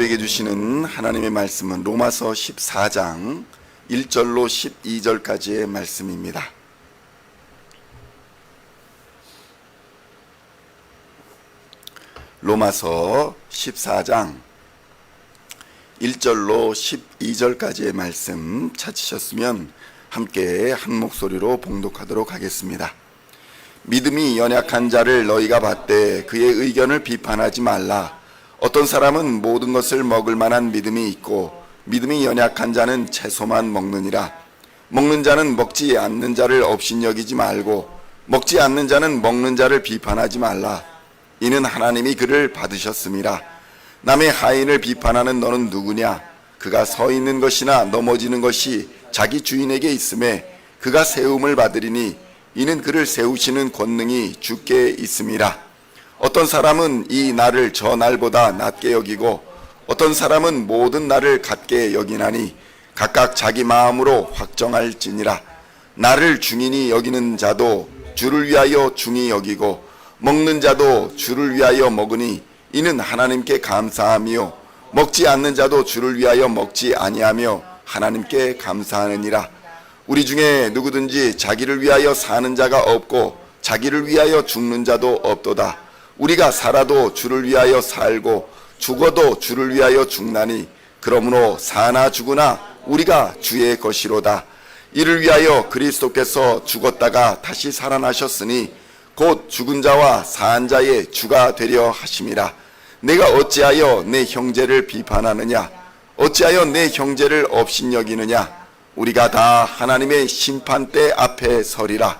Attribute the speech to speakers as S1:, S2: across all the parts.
S1: 우리에게 주시는 하나님의 말씀은 로마서 14장 1절로 12절까지의 말씀입니다. 로마서 14장 1절로 12절까지의 말씀 찾으셨으면 함께 한 목소리로 봉독하도록 하겠습니다. 믿음이 연약한 자를 너희가 받되 그의 의견을 비판하지 말라. 어떤 사람은 모든 것을 먹을 만한 믿음이 있고 믿음이 연약한 자는 채소만 먹느니라. 먹는 자는 먹지 않는 자를 업신여기지 말고 먹지 않는 자는 먹는 자를 비판하지 말라. 이는 하나님이 그를 받으셨음이라. 남의 하인을 비판하는 너는 누구냐? 그가 서 있는 것이나 넘어지는 것이 자기 주인에게 있음에 그가 세움을 받으리니 이는 그를 세우시는 권능이 주께 있음이라. 어떤 사람은 이 날을 저 날보다 낮게 여기고 어떤 사람은 모든 날을 같게 여기나니 각각 자기 마음으로 확정할지니라. 나를 중인이 여기는 자도 주를 위하여 중히 여기고 먹는 자도 주를 위하여 먹으니 이는 하나님께 감사하며 먹지 않는 자도 주를 위하여 먹지 아니하며 하나님께 감사하느니라. 우리 중에 누구든지 자기를 위하여 사는 자가 없고 자기를 위하여 죽는 자도 없도다. 우리가 살아도 주를 위하여 살고 죽어도 주를 위하여 죽나니 그러므로 사나 죽으나 우리가 주의 것이로다. 이를 위하여 그리스도께서 죽었다가 다시 살아나셨으니 곧 죽은 자와 산 자의 주가 되려 하심이라. 내가 어찌하여 내 형제를 비판하느냐? 어찌하여 내 형제를 업신여기느냐? 우리가 다 하나님의 심판대 앞에 서리라.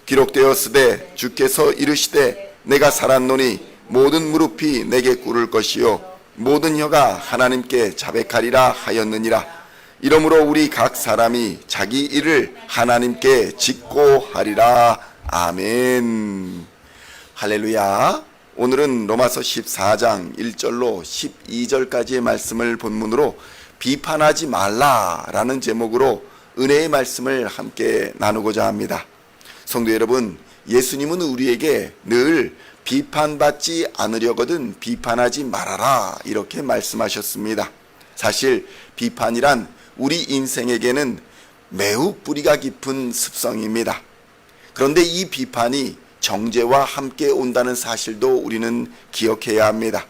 S1: 기록되었으되 주께서 이르시되 내가 살았노니 모든 무릎이 내게 꿇을 것이요 모든 혀가 하나님께 자백하리라 하였느니라. 이러므로 우리 각 사람이 자기 일을 하나님께 짓고 하리라. 아멘. 할렐루야. 오늘은 로마서 14장 1절로 12절까지의 말씀을 본문으로 비판하지 말라라는 제목으로 은혜의 말씀을 함께 나누고자 합니다. 성도 여러분, 예수님은 우리에게 늘 비판받지 않으려거든 비판하지 말아라 이렇게 말씀하셨습니다. 사실 비판이란 우리 인생에게는 매우 뿌리가 깊은 습성입니다. 그런데 이 비판이 정죄와 함께 온다는 사실도 우리는 기억해야 합니다.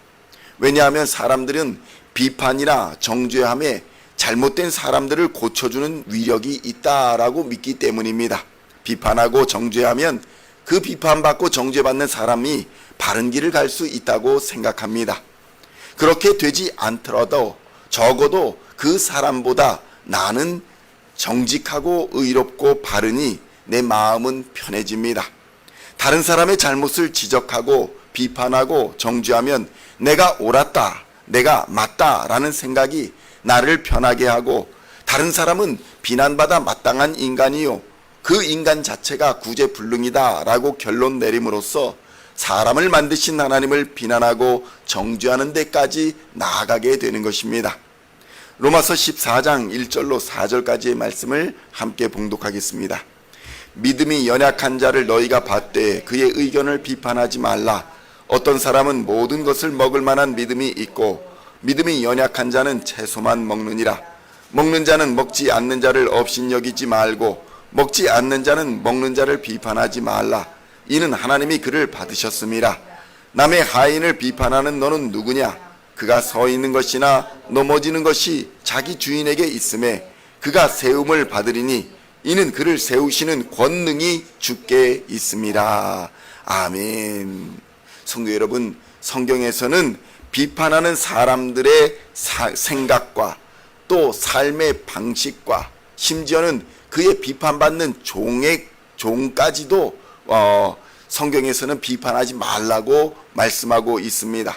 S1: 왜냐하면 사람들은 비판이나 정죄함에 잘못된 사람들을 고쳐주는 위력이 있다라고 믿기 때문입니다. 비판하고 정죄하면 그 비판받고 정죄받는 사람이 바른 길을 갈 수 있다고 생각합니다. 그렇게 되지 않더라도 적어도 그 사람보다 나는 정직하고 의롭고 바르니 내 마음은 편해집니다. 다른 사람의 잘못을 지적하고 비판하고 정죄하면 내가 옳았다, 내가 맞다라는 생각이 나를 편하게 하고 다른 사람은 비난받아 마땅한 인간이요 그 인간 자체가 구제불능이다 라고 결론 내림으로써 사람을 만드신 하나님을 비난하고 정죄하는 데까지 나아가게 되는 것입니다. 로마서 14장 1절로 4절까지의 말씀을 함께 봉독하겠습니다. 믿음이 연약한 자를 너희가 받되 그의 의견을 비판하지 말라. 어떤 사람은 모든 것을 먹을 만한 믿음이 있고 믿음이 연약한 자는 채소만 먹느니라. 먹는 자는 먹지 않는 자를 업신여기지 말고 먹지 않는 자는 먹는 자를 비판하지 말라. 이는 하나님이 그를 받으셨음이라. 남의 하인을 비판하는 너는 누구냐? 그가 서 있는 것이나 넘어지는 것이 자기 주인에게 있음에 그가 세움을 받으리니 이는 그를 세우시는 권능이 주께 있음이라. 아멘. 성도 여러분, 성경에서는 비판하는 사람들의 생각과 또 삶의 방식과 심지어는 그의 비판받는 종까지도 성경에서는 비판하지 말라고 말씀하고 있습니다.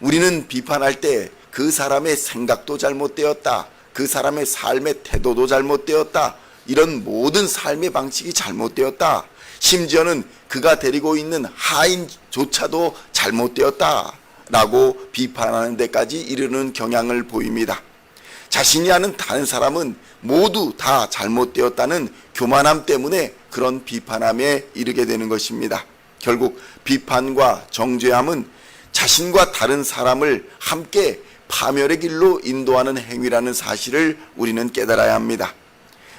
S1: 우리는 비판할 때 그 사람의 생각도 잘못되었다, 그 사람의 삶의 태도도 잘못되었다, 이런 모든 삶의 방식이 잘못되었다, 심지어는 그가 데리고 있는 하인조차도 잘못되었다 라고 비판하는 데까지 이르는 경향을 보입니다. 자신이 아는 다른 사람은 모두 다 잘못되었다는 교만함 때문에 그런 비판함에 이르게 되는 것입니다. 결국 비판과 정죄함은 자신과 다른 사람을 함께 파멸의 길로 인도하는 행위라는 사실을 우리는 깨달아야 합니다.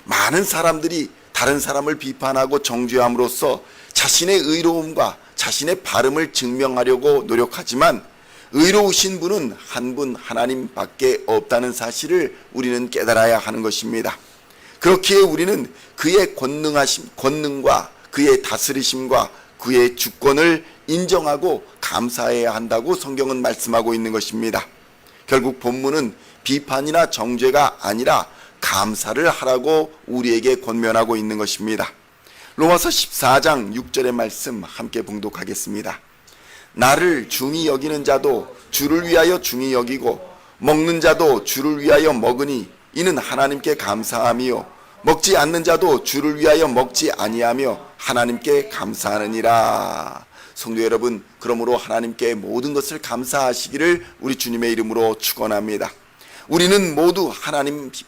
S1: 많은 사람들이 다른 사람을 비판하고 정죄함으로써 자신의 의로움과 자신의 바름을 증명하려고 노력하지만 의로우신 분은 한 분 하나님밖에 없다는 사실을 우리는 깨달아야 하는 것입니다. 그렇기에 우리는 그의 권능과 그의 다스리심과 그의 주권을 인정하고 감사해야 한다고 성경은 말씀하고 있는 것입니다. 결국 본문은 비판이나 정죄가 아니라 감사를 하라고 우리에게 권면하고 있는 것입니다. 로마서 14장 6절의 말씀 함께 봉독하겠습니다. 나를 중히 여기는 자도 주를 위하여 중히 여기고 먹는 자도 주를 위하여 먹으니 이는 하나님께 감사함이요 먹지 않는 자도 주를 위하여 먹지 아니하며 하나님께 감사하느니라. 성도 여러분, 그러므로 하나님께 모든 것을 감사하시기를 우리 주님의 이름으로 축원합니다. 우리는 모두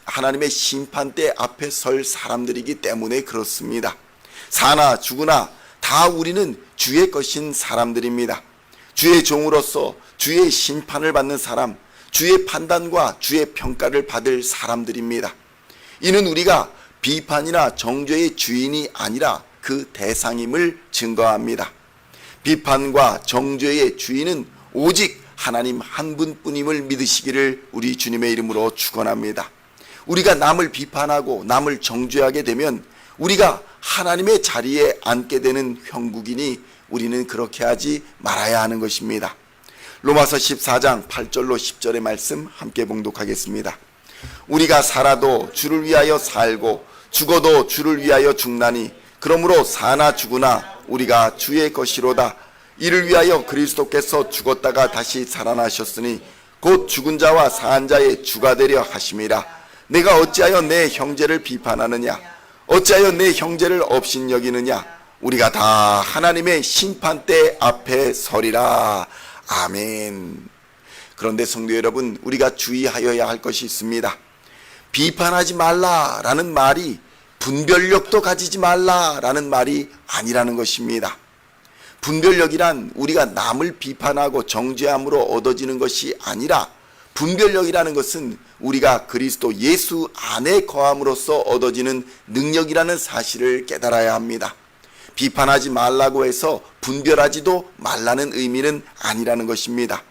S1: 하나님의 심판대 앞에 설 사람들이기 때문에 그렇습니다. 사나 죽으나 다 우리는 주의 것인 사람들입니다. 주의 종으로서 주의 심판을 받는 사람, 주의 판단과 주의 평가를 받을 사람들입니다. 이는 우리가 비판이나 정죄의 주인이 아니라 그 대상임을 증거합니다. 비판과 정죄의 주인은 오직 하나님 한 분뿐임을 믿으시기를 우리 주님의 이름으로 축원합니다. 우리가 남을 비판하고 남을 정죄하게 되면 우리가 하나님의 자리에 앉게 되는 형국이니 우리는 그렇게 하지 말아야 하는 것입니다. 로마서 14장 8절로 10절의 말씀 함께 봉독하겠습니다. 우리가 살아도 주를 위하여 살고 죽어도 주를 위하여 죽나니 그러므로 사나 죽으나 우리가 주의 것이로다. 이를 위하여 그리스도께서 죽었다가 다시 살아나셨으니 곧 죽은 자와 산 자의 주가 되려 하심이라. 내가 어찌하여 내 형제를 비판하느냐? 어찌하여 내 형제를 업신여기느냐? 우리가 다 하나님의 심판대 앞에 서리라. 아멘. 그런데 성도 여러분, 우리가 주의하여야 할 것이 있습니다. 비판하지 말라라는 말이 분별력도 가지지 말라라는 말이 아니라는 것입니다. 분별력이란 우리가 남을 비판하고 정죄함으로 얻어지는 것이 아니라 분별력이라는 것은 우리가 그리스도 예수 안에 거함으로써 얻어지는 능력이라는 사실을 깨달아야 합니다. 비판하지 말라고 해서 분별하지도 말라는 의미는 아니라는 것입니다.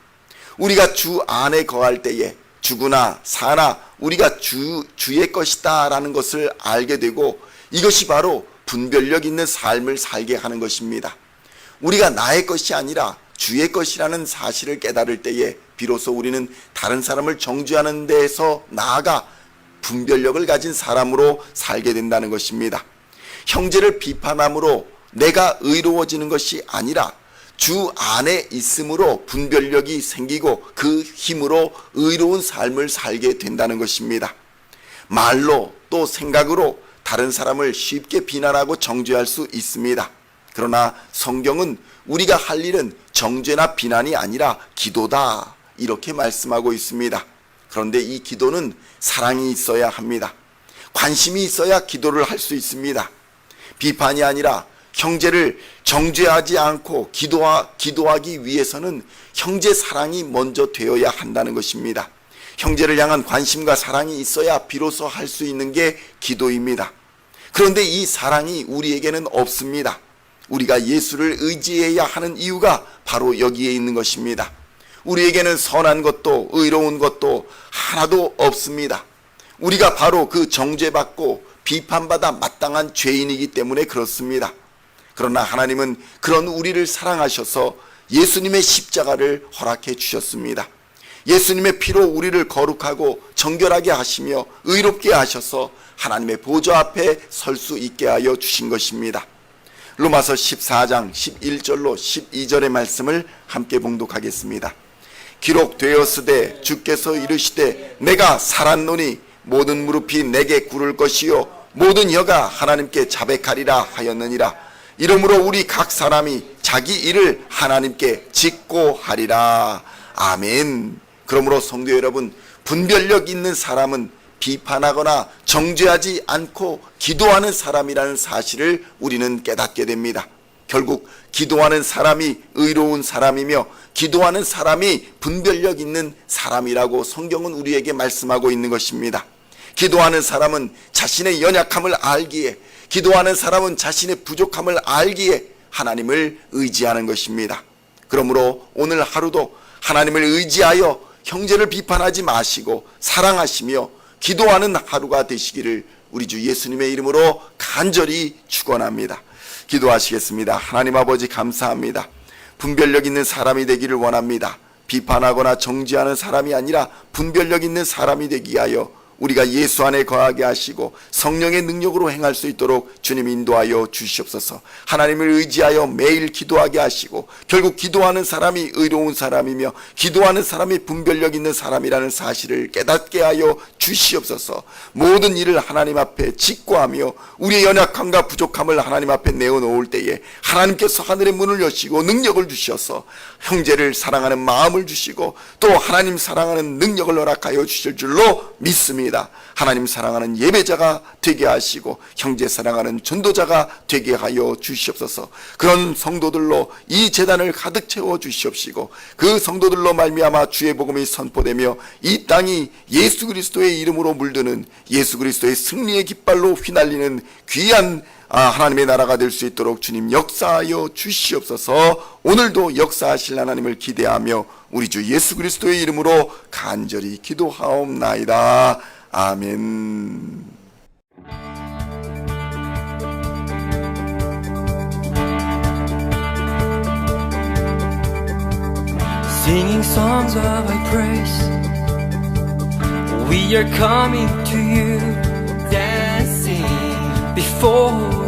S1: 우리가 주 안에 거할 때에 죽으나 사나 우리가 주의 것이다 라는 것을 알게 되고 이것이 바로 분별력 있는 삶을 살게 하는 것입니다. 우리가 나의 것이 아니라 주의 것이라는 사실을 깨달을 때에 비로소 우리는 다른 사람을 정죄하는 데에서 나아가 분별력을 가진 사람으로 살게 된다는 것입니다. 형제를 비판함으로 내가 의로워지는 것이 아니라 주 안에 있음으로 분별력이 생기고 그 힘으로 의로운 삶을 살게 된다는 것입니다. 말로 또 생각으로 다른 사람을 쉽게 비난하고 정죄할 수 있습니다. 그러나 성경은 우리가 할 일은 정죄나 비난이 아니라 기도다 이렇게 말씀하고 있습니다. 그런데 이 기도는 사랑이 있어야 합니다. 관심이 있어야 기도를 할 수 있습니다. 비판이 아니라 형제를 정죄하지 않고 기도하기 위해서는 형제 사랑이 먼저 되어야 한다는 것입니다. 형제를 향한 관심과 사랑이 있어야 비로소 할 수 있는 게 기도입니다. 그런데 이 사랑이 우리에게는 없습니다. 우리가 예수를 의지해야 하는 이유가 바로 여기에 있는 것입니다. 우리에게는 선한 것도 의로운 것도 하나도 없습니다. 우리가 바로 그 정죄받고 비판받아 마땅한 죄인이기 때문에 그렇습니다. 그러나 하나님은 그런 우리를 사랑하셔서 예수님의 십자가를 허락해 주셨습니다. 예수님의 피로 우리를 거룩하고 정결하게 하시며 의롭게 하셔서 하나님의 보좌 앞에 설 수 있게 하여 주신 것입니다. 로마서 14장 11절로 12절의 말씀을 함께 봉독하겠습니다. 기록되었으되 주께서 이르시되 내가 살았노니 모든 무릎이 내게 꿇을 것이요 모든 혀가 하나님께 자백하리라 하였느니라. 이러므로 우리 각 사람이 자기 일을 하나님께 짓고 하리라. 아멘. 그러므로 성도 여러분, 분별력 있는 사람은 비판하거나 정죄하지 않고 기도하는 사람이라는 사실을 우리는 깨닫게 됩니다. 결국 기도하는 사람이 의로운 사람이며 기도하는 사람이 분별력 있는 사람이라고 성경은 우리에게 말씀하고 있는 것입니다. 기도하는 사람은 자신의 연약함을 알기에, 기도하는 사람은 자신의 부족함을 알기에 하나님을 의지하는 것입니다. 그러므로 오늘 하루도 하나님을 의지하여 형제를 비판하지 마시고 사랑하시며 기도하는 하루가 되시기를 우리 주 예수님의 이름으로 간절히 축원합니다. 기도하시겠습니다. 하나님 아버지 감사합니다. 분별력 있는 사람이 되기를 원합니다. 비판하거나 정죄하는 사람이 아니라 분별력 있는 사람이 되기 위하여 우리가 예수 안에 거하게 하시고 성령의 능력으로 행할 수 있도록 주님 인도하여 주시옵소서. 하나님을 의지하여 매일 기도하게 하시고 결국 기도하는 사람이 의로운 사람이며 기도하는 사람이 분별력 있는 사람이라는 사실을 깨닫게 하여 주시옵소서. 모든 일을 하나님 앞에 직고하며 우리의 연약함과 부족함을 하나님 앞에 내어놓을 때에 하나님께서 하늘의 문을 여시고 능력을 주셔서 형제를 사랑하는 마음을 주시고 또 하나님 사랑하는 능력을 허락하여 주실 줄로 믿습니다. 하나님 사랑하는 예배자가 되게 하시고 형제 사랑하는 전도자가 되게 하여 주시옵소서. 그런 성도들로 이 제단을 가득 채워 주시옵시고 그 성도들로 말미암아 주의 복음이 선포되며 이 땅이 예수 그리스도의 이름으로 물드는 예수 그리스도의 승리의 깃발로 휘날리는 귀한 하나님의 나라가 될 수 있도록 주님 역사하여 주시옵소서. 오늘도 역사하실 하나님을 기대하며 우리 주 예수 그리스도의 이름으로 간절히 기도하옵나이다. 아멘.
S2: Singing songs of thy praise, we are coming to you, dancing before